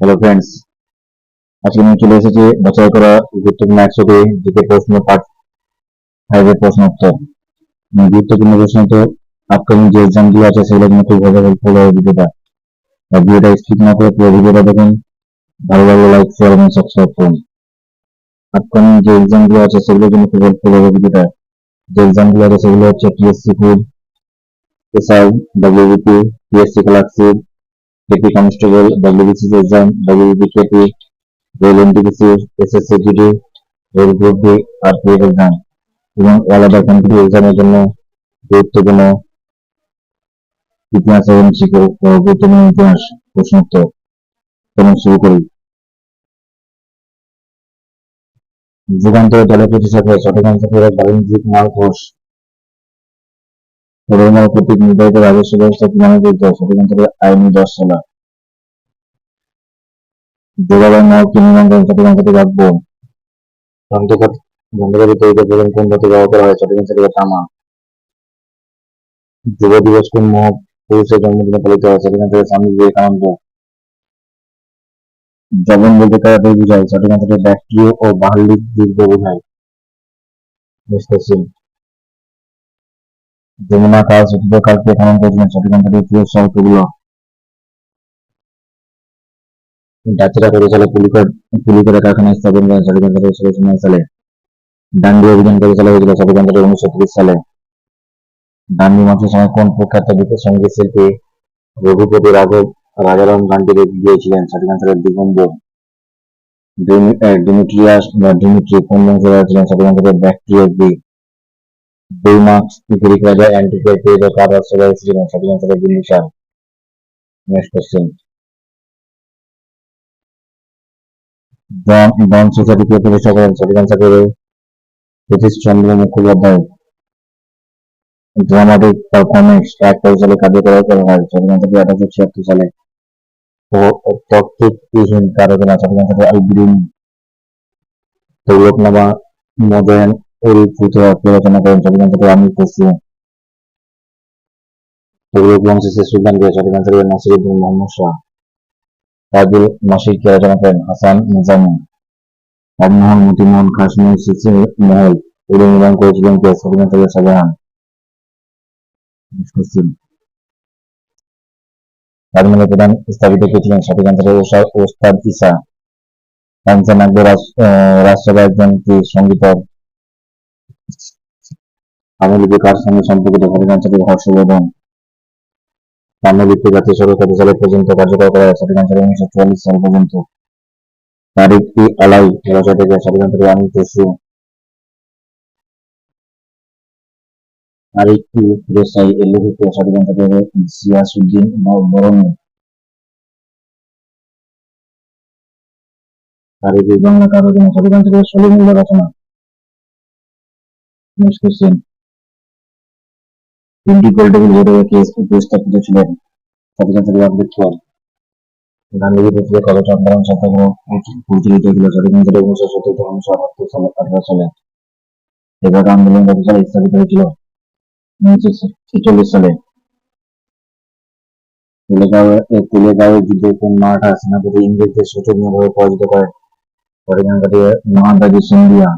Hello friends, আজকে আমি চলে এসেছি বাছাই করা গুরুত্বপূর্ণ 100টি জিকে প্রশ্ন পার্ট 5 এর প্রশ্ন উত্তর। গুরুত্বপূর্ণ প্রশ্ন তো আপকামিং যে এক্সাম গুলো আছে সেগুলো কিন্তু খুবভাবে হেল্পফুল হবে ভিডিওটা। আর ভিডিওটা স্কিপ না করে পুরো ভিডিওটা দেখুন। ভালো লাগলে লাইক শেয়ার এবং সাবস্ক্রাইব করুন। আপকামিং যে এক্সাম গুলো আছে সেগুলোর জন্য খুব হেল্পফুল হবে ভিডিওটা। যে এক্সাম গুলো আছে সেগুলো হচ্ছে TSC food, SI, WBP, TSC clerkship, KP constable, WBCS exam, WBP KP, rail NTPC, SSC GD, rail group D, RPF exam এবং অল আদার কম্পিটিটিভ এক্সামের জন্য গুরুত্বপূর্ণ ইতিহাস এবং গুরুত্বপূর্ণ ইতিহাস প্রশ্নোত্তর। এবং শুরু করি। যুগান্তর দলের প্রতিষ্ঠাতা সঠিক আনসার হবে বাণিজ্যিক মাল ঘোষ। সরবরাহ কর্তৃক নির্ধারিত রাজস্ব ব্যবস্থা কি নামে পরিচিত? সঠিক আনসার হবে আইনি 10 সালা। যোগাবাই মহল কি নির্মাণ করেন? সঠিক আনসার হবে আকবর। যন্ত্রপাতি তৈরিতে প্রথম কোন ধাতু ব্যবহার করা হয়? সঠিক আনসার হবে তামা। যুব দিবস কোন মহাপুরুষের জন্মদিনে পালিত হয়? সঠিক আনসার হবে স্বামী বিবেকানন্দ। জবন বলতে তাড়াতাড়ি বোঝায়? সঠিক আনসার হবে ব্যাকটীয় ও বাহ্যিক দীর্ঘ বোঝায়। Next question. যমুনা খাল সতীদাহ খাল কে খনন করেছিলেন? সঠিক আনসার হবে ফিরোজ শাহ তুগলক। ডাচেরা কত সালে পুলিকর কারখানা স্থাপন করেন? সঠিক আনসার হবে 1609 সালে। ডান্ডি অভিযান কত সালে হয়েছিল? সঠিক আনসার হবে 1930 সালে। ডান্ডি মার্চের সময় কোন প্রখ্যাত সঙ্গীত শিল্পী রঘুপতি রাঘব রাজারাম গানটি গিয়েছিলেন? সঠিক আনসার হবে দিগম্বর। ডিমিট্রিয়াস বা ডিমিট্রি কোন বংশের ছিলেন? সঠিক আনসার হবে ব্যাকট্রিয় গ্রিক। ডেইমার্কস গ্রিক রাজা অ্যান্টিকের প্রিয় কার রাষ্ট্রভাষা ছিলেন? সঠিক আনসার হবে Bimbisara. Next question. Dawn society কে প্রতিষ্ঠা করেন? সঠিক আনসার হবে সতীশ চন্দ্র মুখোপাধ্যায়। ড্রামাটিক পারফরমেন্স এক কত সালে কার্যকর করা হয়? সঠিক আনসার হবে 1876 সালে। তত্ত্ববিহীন কার রচনা? সঠিক আনসার হবে আল বিরুনি। দৌলতনামা মদয়ন উল ফুতুহা কে রচনা করেন? সঠিক আনসার হবে আমির খসরু। তুগলক বংশের শেষ সুলতান কে? সঠিক আনসার হবে নাসিরউদ্দিন মুহাম্মদ শাহ। তাজুল মাসির কে রচনা করেন? হাসান নিজামী। রাজমহল, মতিমহল, খাসমহল, সিসি মহল এগুলো নির্মাণ করেছিলেন কে? সঠিক আনসার হবে শাহজাহান। তাজমহলের প্রধান স্থপতি কে ছিলেন? সঠিক আনসার হবে ওস্তাদ ঈসা। তানসেন আকবর রাজসভায় একজন কি সঙ্গীতজ্ঞ? তাম্রলিপি কার সঙ্গে সম্পর্কিত? সঠিক আনসার হবে হর্ষবর্ধন। তাম্রলিপি জাতীয় সড়ক কত সাল পর্যন্ত কার্যকর করা হয়? সঠিক আনসার হবে 1944 সাল পর্যন্ত। তারিক ই আলাই রচয়িতা কে? সঠিক আনসার হবে আমির খসরু। তারিক ই ফিরোজ এর লেখক কে? সঠিক আনসার হবে গিয়াসউদ্দিন বরনী। তারিক ই বাংলা কার রচনা? সঠিক আনসার হবে সলিমুল্লাহ রচনা। Next question. তিনটি গোলটেবিল বৈঠকে কে উপস্থাপিত ছিলেন? সঠিক আনসার হবে আম্বেদকর। গান্ধীজি পত্রিকা কবে চম্পারণ সত্যাগ্রহ পরিচালিত হয়েছিল? সঠিক আনসার হবে 1970 থেকে 1918 সালে। তেভাগা আন্দোলন কত সালে স্থাপিত হয়েছিল? 1946 সালে। তেলেগাঁওয়ের যুদ্ধে কোন মারাঠা সেনাপতি ইংরেজদের শোচনীয়ভাবে পরাজিত করেন? সঠিক আনসার হবে মহাদাজি সিন্ধিয়া।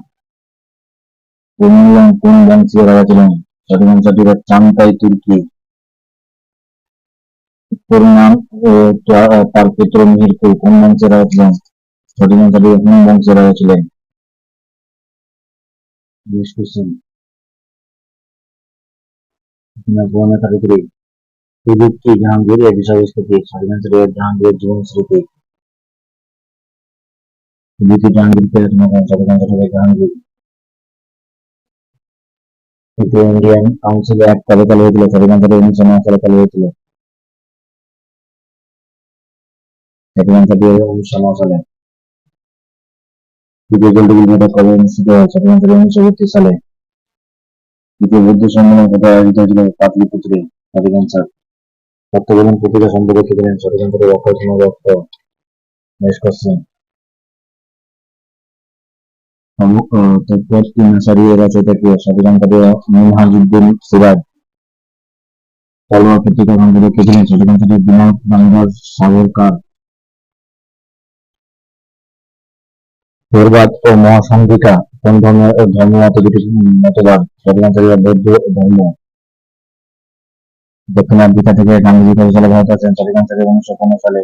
কোন বংশীয় রাজা ছিলেন? সঠিক আনসার হবে চাংতাই তুর্কি। করুণাল ও তার পুত্র মিহিরকুল কোন বংশের রাজা ছিলেন? সঠিক আনসার হবে হুন বংশের রাজা ছিলেন। Next question. হুজুর কি জাহাঙ্গীর এর বিষয়বস্তু কি? সঠিক আনসার হবে জাহাঙ্গীরের জীবন স্মৃতি। হুজুর কি জাহাঙ্গীর কে রচনা করেন? সঠিক আনসার হবে জাহাঙ্গীর। তৃতীয় ইন্ডিয়ান কাউন্সিল অ্যাক্ট কবে চালু হয়েছিল? সঠিক আনসার হবে 1909 সালে চালু হয়েছিল। সঠিক আনসার হবে 1909 সালে। তৃতীয় গোলটেবিল বৈঠক কবে অনুষ্ঠিত হয়? সঠিক আনসার হবে 1932 সালে। তৃতীয় বৌদ্ধ সম্মেলন কোথায় আয়োজিত হয়েছিল? পাটলিপুত্রে। সঠিক আনসার। তত্ত্ববোধন পত্রিকা সম্পাদক কে ছিলেন? সঠিক আনসার হবে অক্ষয় কুমার দত্ত। Next question. তৎপর নাসারি এর রচয়িতা কে? সঠিক আনসার হবে মিনহাজউদ্দিন সিরাজ। তলোয়ার পত্রিকা সম্পাদক কে ছিলেন? সঠিক আনসার হবে বিনোদ দামোদর সাগরকর। থোরবাদ ও মহাসংঘিকা কোন ধর্মের ধর্মমত দুটি মতবাদ? সঠিক আনসার হবে বৌদ্ধ ধর্ম। দক্ষিণ আফ্রিকা থেকে গান্ধীজি কত সালে ভারতে আসেন? সঠিক আনসার হবে 1915 সালে।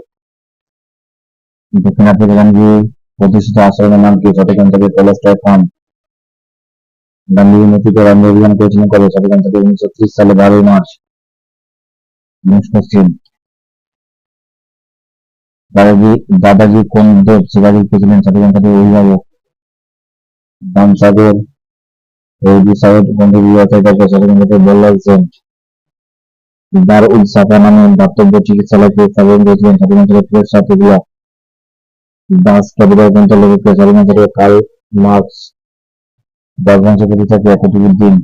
দক্ষিণ আফ্রিকা গান্ধী প্রতিষ্ঠিত আশ্রমের নাম কি? সঠিক আনসার হবে টলস্টয় ফার্ম। গান্ধীজি নেতৃত্বে রাজ্য অভিযান করেছিলেন কবে? সঠিক আনসার হবে 1930 সালে 12 মার্চ। নেক্সট কোশ্চিন, দাদাজি দাদাজি কোন দেব শিবাজিৎ ছিলেন? সঠিক আনসার হবে অভিভাবক। দামসাগর সৌদি সাইদ বন্ধু রচয়িতা কে? সঠিক আনসার হবে বল্লাল সেন। দার-উল সাফা নামে দাতব্য চিকিৎসালয়কে স্থাপন করেছিলেন? সঠিক আনসার হবে ফিরোজ শাহ তুগলক। ডাচ ক্যাপিটাল গ্রন্থের লেখক কে? সঠিক আনসার হবে কার্ল মার্কস। রাজবংশ প্রতিষ্ঠা কে? কুতুবউদ্দিন।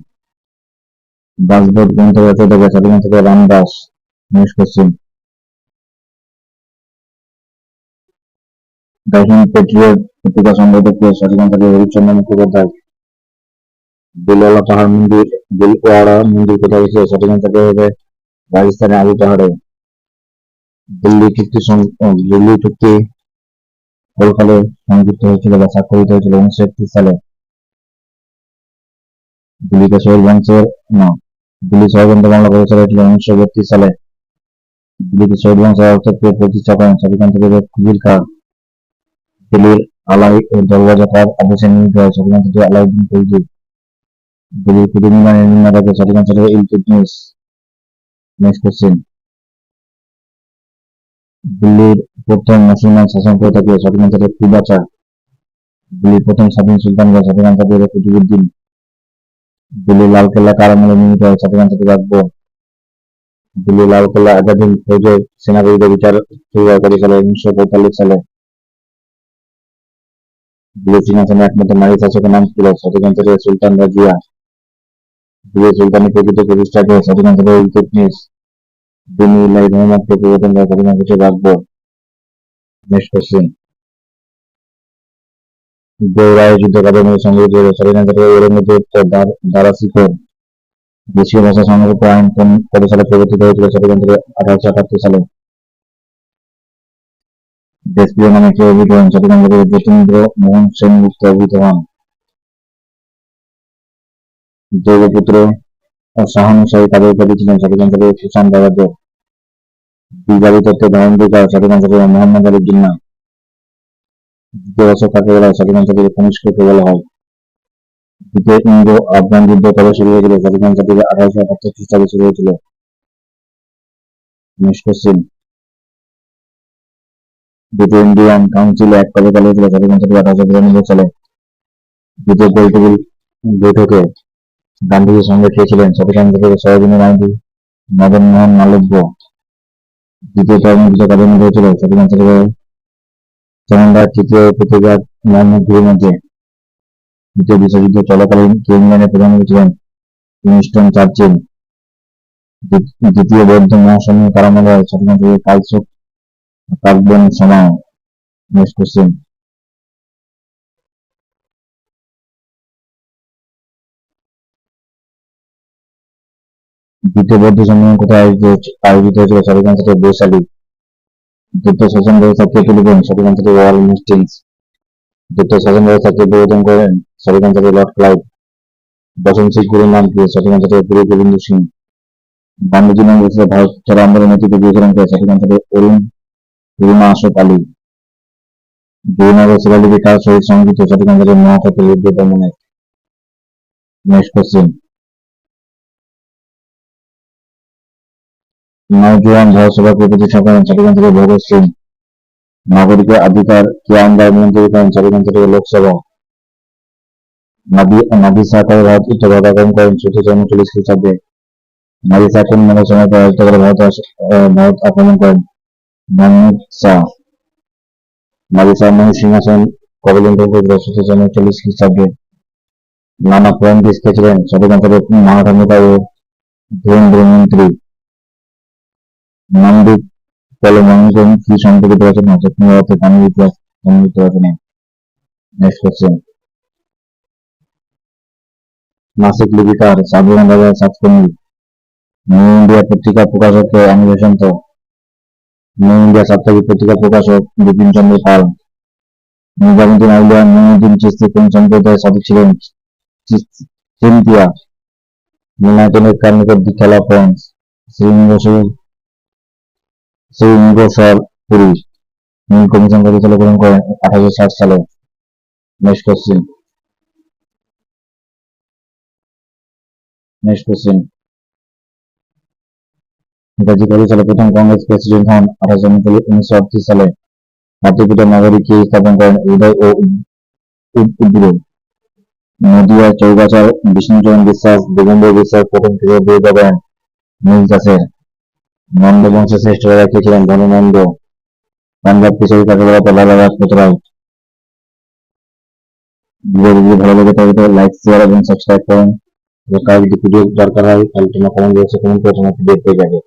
দাসবোধ গ্রন্থের রচয়িতা কে? সঠিক আনসার হবে রামদাস। নেক্সট কোশ্চিন, দার্শনিক পেট্রিয়ট পত্রিকা সম্পাদক কে? সঠিক আনসার হবে হরিশ্চন্দ্র মুখোপাধ্যায়। দিলওয়ালা পাহাড় মন্দির দিলওয়াড়া মন্দির কোথায় অবস্থিত? সঠিক আনসার হবে রাজস্থানের আবু পাহাড়ে। দিল্লি চুক্তি কত সালে সংযুক্ত হয়েছিল বা স্বাক্ষরিত হয়েছিল? 1931 সালে। দিল্লিতে শহীদ বংশের না দিল্লি ষড়যন্ত্র মামলা কত সালে হয়েছিল? 1932 সালে। দিল্লিতে শহীদ বংশের অর্থকে প্রতিষ্ঠা করেন? সঠিক আনসার হবে খুদির খাঁ। দিল্লির আলাই ও দরওয়াজা কার আদেশে নির্মিত হয়? সঠিক আনসার হবে আলাউদ্দিন খলজি। দিল্লির কুতুব মিনারের নির্মাতা কে? সঠিক আনসার হবে ইলতুৎমিশ। নেক্সট কোশ্চিন, দিল্লির প্রথম মুসলমান শাসনকর্তা কে? সঠিক আনসার হবে কুবাচা। দিল্লির প্রথম স্বাধীন সুলতান কে? সঠিক আনসার হবে কুতুবউদ্দিন। দিল্লির লালকেল্লা কার আমলে নির্মিত হয়? সঠিক আনসার হবে আকবর। দিল্লির লালকেল্লা আজাদ হিন্দ ফৌজের সেনাপতিদের বিচার শুরু হয় কত সালে? 1945 সালে। দিল্লির সিংহাসনে একমাত্র নারী শাসকের নাম ছিল? সঠিক আনসার হবে সুলতান রাজিয়া। দিল্লির সুলতানি প্রকৃত প্রতিষ্ঠা কে? সঠিক আনসার হবে ইলতুৎমিশ। দিনী ইলাহি মুহাম্মদকে প্রবর্তন করে? সঠিক আনসার হবে আকবর। নেক্সট কোশ্চিন, দেওরাই যুদ্ধ কাদের মধ্যে সংঘটিত হয়েছিল? সঠিক আনসার হবে ঔরঙ্গজেব ও দারা শিকোহ। দেশীয় ভাষা সংরক্ষিত আইন কত সালে প্রবর্তিত হয়েছিল? সঠিক আনসার হবে 1878 সালে। দেশপ্রিয় নামে কে অভিহিত হন? সঠিক আনসার হবে যতীন্দ্র মোহন সেনগুপ্ত অভিহিত হন। দেবপুত্র ও শাহানুশাহী কাদের উপাধি ছিলেন? সঠিক আনসার হবে কুষাণ রাজাদের। দ্বিজাবি তত্ত্বের ধারণকারী সঠিক আনসার হবে মোহাম্মদ আলী জিন্নাহ। দ্বিতীয় অশোক কাকে বলা হয়? সঠিক আনসার হবে কনিষ্ককে বলা হয়। দ্বিতীয় ইন্দো আফগান যুদ্ধ কবে শুরু হয়েছিল? সঠিক আনসার হবে 1878 খ্রিস্টাব্দে শুরু হয়েছিল। নেক্সট কোশ্চিন, দ্বিতীয় ইন্ডিয়ান কাউন্সিল অ্যাক্ট কবে চালু হয়েছিল? সঠিক আনসার হবে 1892 সালে। দ্বিতীয় পলিটিক্যাল বৈঠকে গান্ধীজির সঙ্গে কে ছিলেন? সঠিক আনসার হবে সরোজিনী নাইডু, মদন মোহন মালব্য। দ্বিতীয় কার্বন যুদ্ধ কাদের মধ্যে হয়েছিল? সঠিক আনসার হবে জমিদার তৃতীয় প্রতিবাদ মোহাম্মদপুরের মধ্যে। দ্বিতীয় বিশ্বযুদ্ধ চলাকালীন কে ইংল্যান্ডের প্রধানমন্ত্রী ছিলেন? Winston Churchill. দ্বিতীয় বৌদ্ধ মহাসম্মেলন কার আমলে হয়? সঠিক আনসার হবে কালশোক কাব্যন সমাও। নেক্সট কোশ্চেন, দ্বিতীয় বৌদ্ধ সম্মেলন কোথায় আয়োজিত হয়েছিল? সঠিক আনসার হবে বৈশালী। দ্বিতীয় শাসন ব্যবস্থা কে তুলে দেন? সঠিক আনসার হবে ওয়ারেন হেস্টিংস। দ্বিতীয় শাসন ব্যবস্থা কে প্রবর্তন করেন? সঠিক আনসার হবে লর্ড ক্লাইভ। দশম শিখ গুরুর নাম কি? সঠিক আনসার হবে গুরু গোবিন্দ সিং। গান্ধীজি নেতৃত্বে ভারত ছাড়ো আন্দোলনের নেতৃত্ব দিয়েছিলেন কে? সঠিক আনসার হবে অরুণা অশোক আলী। দেবনাগরী শিলালিপি কার সহিত সংযুক্ত? সঠিক আনসার হবে মহাকাব্য রুদ্র দমনের। নেক্সট কোশ্চেন, নওজোয়ান ভারত সভা কে প্রতিষ্ঠা করেন? সঠিক আনসার হবে ভগৎ সিং। নাগরিকের অধিকার কে আইন দ্বারা নিয়ন্ত্রিত করেন? সঠিক আনসার হবে লোকসভা। নাদির শাহ কবে উত্তর ভারত আক্রমণ করেন? 1439 খ্রিস্টাব্দে। নাদির শাহ কোন মোগল সম্রাট পরাজিত করে ভারত আক্রমণ করেন? মোহাম্মদ শাহ। নাদির শাহ মহিষ সিংহাসন কবে লুণ্ঠন করেছিল? 1439 খ্রিস্টাব্দে। নানা ফড়নবিস কে ছিলেন? সঠিক আনসার হবে মারাঠা নেতা ও ধুরন্ধর মন্ত্রী। নন্দীপ কলমাঙ্গন কি সম্পর্কিত রচনা? স্বপ্নের অর্থে পানির ইতিহাস সম্পর্কিত রচনা। নেক্সট কোশ্চেন, নাসিক লিপিকার সাধারণ রাজা সাতকর্ণী। নিউ ইন্ডিয়া পত্রিকা প্রকাশক কে? অনিল বসন্ত। নিউ ইন্ডিয়া সাপ্তাহিক পত্রিকা প্রকাশক বিপিন চন্দ্র পাল। নিজামুদ্দিন আউলিয়া মুইনুদ্দিন চিশতি কোন সম্প্রদায়ের সাধু ছিলেন? চিন্তিয়া। মিনাকেনের কার নিকট দীক্ষা লাভ করেন? শ্রীনিবাসর পুরী। নীল কমিশন কত সালে গ্রহণ করেন? 1860 সালে। Next question. নেতাজি কত সালে প্রথম কংগ্রেস প্রেসিডেন্ট হন? 1938 সালে। জাতিপিতা নগরী কে স্থাপন করেন? উদয় ও উদ্বুড়। নদিয়ার চৌগাছার বিষ্ণুচরণ বিশ্বাস, দেবেন্দ্র বিশ্বাস প্রথম কৃষক বিরোধিতা করেন? নীল চাষের। নন্দ বংশের শ্রেষ্ঠ রাজা কে ছিলেন? ধননন্দ। পাঞ্জাব কেশরী কাকে বলা হতো? লালা লাজপত রায়। ভিডিও যদি ভালো লেগে থাকে তাহলে লাইক, শেয়ার এবং সাবস্ক্রাইব করুন। কার যদি পিডিএফ দরকার হয় তাহলে তোমরা কমেন্ট বক্সে কমেন্ট করে তোমরা পিডিএফ পেয়ে যাবে।